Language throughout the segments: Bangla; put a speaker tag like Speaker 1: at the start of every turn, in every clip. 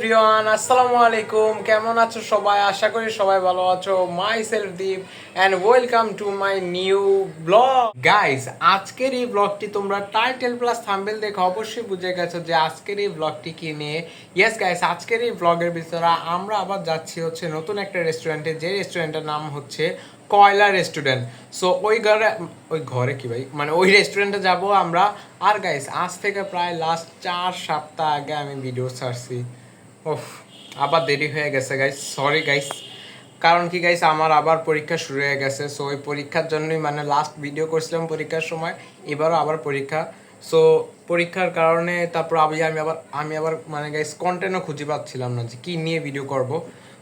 Speaker 1: এভরিওয়ান, আসসালামু আলাইকুম। কেমন আছো সবাই? আশা করি সবাই ভালো আছো। My self Deep and welcome to my new blog. Guys, আজকের এই ব্লগটি তোমরা টাইটেল প্লাস থাম্বনেল দেখে অবশ্যই বুঝে গেছো যে আজকের এই ব্লগটি কি নিয়ে। ইয়েস গাইস, আজকের এই ব্লগের ভিতরে আমরা আবার যাচ্ছি হচ্ছে নতুন একটা রেস্টুরেন্টে, যে রেস্টুরেন্টের নাম হচ্ছে কয়লা রেস্টুরেন্ট। সো ওই ঘরে কি ভাই, মানে ওই রেস্টুরেন্টে যাব আমরা। আর গাইস, আজ থেকে প্রায় লাস্ট 4 সপ্তাহ আগে আমি ভিডিও ছাড়ছি। ওফ, আবার দেরি হয়ে গেছে গাইস, সরি গাইস। কারণ কি গাইস, আমার আবার পরীক্ষা শুরু হয়ে গেছে। সো ওই পরীক্ষার জন্যই মানে লাস্ট ভিডিও করছিলাম পরীক্ষার সময়, এবারও আবার পরীক্ষা। সো পরীক্ষার কারণে তারপর আমি আবার মানে গাইস কন্টেন্টও খুঁজে পাচ্ছিলাম না যে কী নিয়ে ভিডিও করব।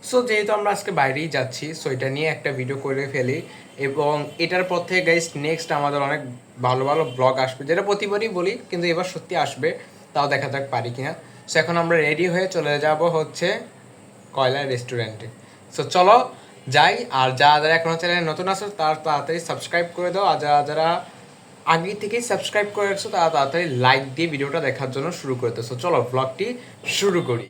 Speaker 1: সো যেহেতু আমরা আজকে বাইরেই যাচ্ছি, সো এটা নিয়ে একটা ভিডিও করে ফেলি। এবং এটার পর থেকে গাইস নেক্সট আমাদের অনেক ভালো ভালো ব্লগ আসবে, যেটা প্রতিবারই বলি, কিন্তু এবার সত্যি আসবে। তাও দেখা যাক পারি কিনা। সো এখন আমরা রেডি হয়ে চলে যাব হচ্ছে কয়লা রেস্টুরেন্টে। সো চলো যাই। আর যারা যারা এখনো চ্যানেলে নতুন আছো তারা তাড়াতাড়ি সাবস্ক্রাইব করে দাও, আর যারা যারা আগে থেকেই সাবস্ক্রাইব করে রাখছো তারা তাড়াতাড়ি লাইক দিয়ে ভিডিওটা দেখার জন্য শুরু করে দিচ্ছ। চলো ব্লগটি শুরু করি।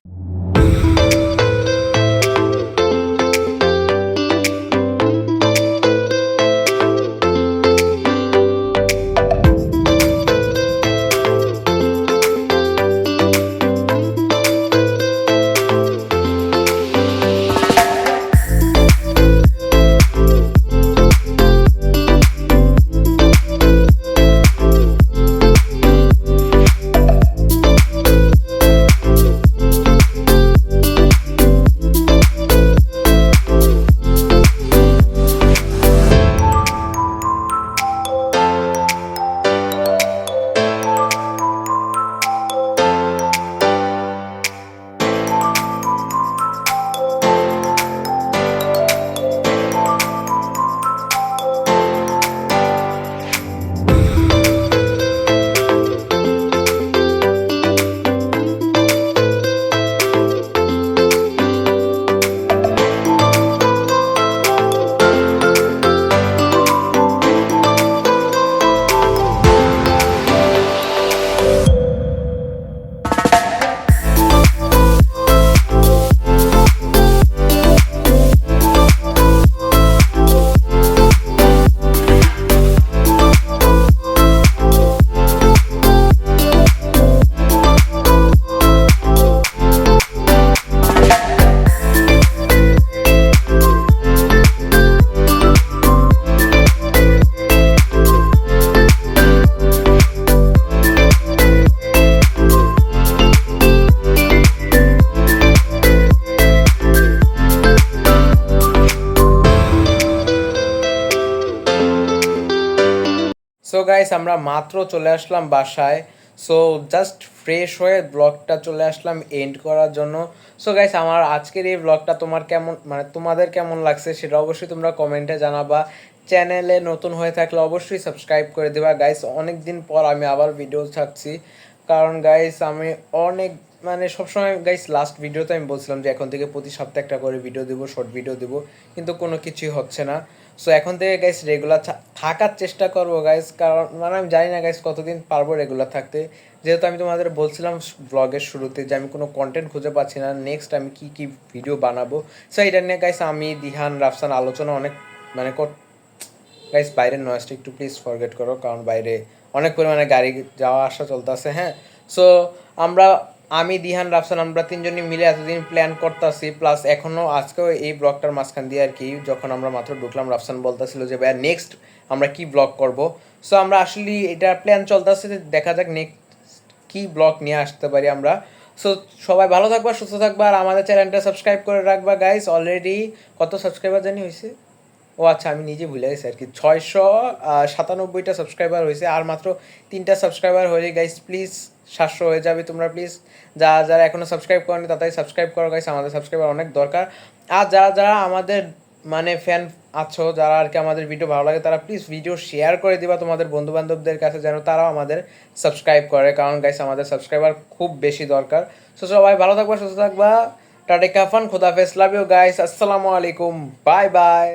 Speaker 1: সো গাইস, আমরা মাত্র চলে আসলাম বাসায়। সো জাস্ট ফ্রেশ হয়ে ব্লগটা চলে আসলাম এন্ড করার জন্য। সো গাইস, আমার আজকের এই ব্লগটা তোমাদের কেমন লাগছে সেটা অবশ্যই তোমরা কমেন্টে জানাবা। চ্যানেলে নতুন হয়ে থাকলে অবশ্যই সাবস্ক্রাইব করে দেবা গাইস। অনেক দিন পর আমি আবার ভিডিও ছাড়ছি, কারণ গাইস আমি অনেক মানে সবসময় গাইস লাস্ট ভিডিওতে আমি বলছিলাম যে এখন থেকে প্রতি সপ্তাহে একটা করে ভিডিও দেবো, শর্ট ভিডিও দেবো, কিন্তু কোনো কিছুই হচ্ছে না। সো এখন থেকে গাইস রেগুলার থাকার চেষ্টা করবো গাইস, কারণ মানে আমি জানি না গাইস কতদিন পারবো রেগুলার থাকতে। যেহেতু আমি তোমাদের বলছিলাম ব্লগের শুরুতে যে আমি কোনো কন্টেন্ট খুঁজে পাচ্ছি না, নেক্সট আমি কি কি ভিডিও বানাবো। সো এটা নিয়ে গাইস আমি দিহান রাফসান আলোচনা অনেক মানে গাইস বাইরের নয়েজটা একটু প্লিজ ফরগেট করো, কারণ বাইরে অনেক পরিমাণে গাড়ি যাওয়া আসা চলতেছে। হ্যাঁ, সো আমি দিহান রাফসান আমরা তিনজনই মিলে এতদিন প্ল্যান করতেছি, প্লাস এখনও আজকেও এই ব্লগটার মাঝখান দিয়ে আর কি যখন আমরা মাত্র ঢুকলাম রাফসান বলতেছিল যে ভাইয়া নেক্সট আমরা কি ব্লগ করব। সো আমরা আসলে এটা প্ল্যান চলতেছে, দেখা যাক নেক্সট কি ব্লগ নিয়ে আসতে পারি আমরা। সো সবাই ভালো থাকবা, সুস্থ থাকবা, আর আমাদের চ্যানেলটা সাবস্ক্রাইব করে রাখবা গাইস। অলরেডি কত সাবস্ক্রাইবার জানি হয়েছে? ও আচ্ছা, আমি নিজে ভুলে গেছি আর কি, 697টা সাবস্ক্রাইবার হয়েছে। আর মাত্র 3টা সাবস্ক্রাইবার হয়ে গাইস, প্লিজ 700 হয়ে যাবে। তোমরা প্লিজ যারা যারা এখনও সাবস্ক্রাইব করেনি তাড়াতাড়ি সাবস্ক্রাইব করো গাইস, আমাদের সাবস্ক্রাইবার অনেক দরকার। আর যারা যারা আমাদের মানে ফ্যান আছো, যারা আর কি আমাদের ভিডিও ভালো লাগে, তারা প্লিজ ভিডিও শেয়ার করে দিবা তোমাদের বন্ধু বান্ধবদের কাছে, যেন তারাও আমাদের সাবস্ক্রাইব করে, কারণ গাইস আমাদের সাবস্ক্রাইবার খুব বেশি দরকার। সো সবাই ভালো থাকবা, সুস্থ থাকবা, টাটা কাফান, খোদাফেজ, লাভ ইউ গাইস, আসসালামু আলাইকুম, বাই বাই।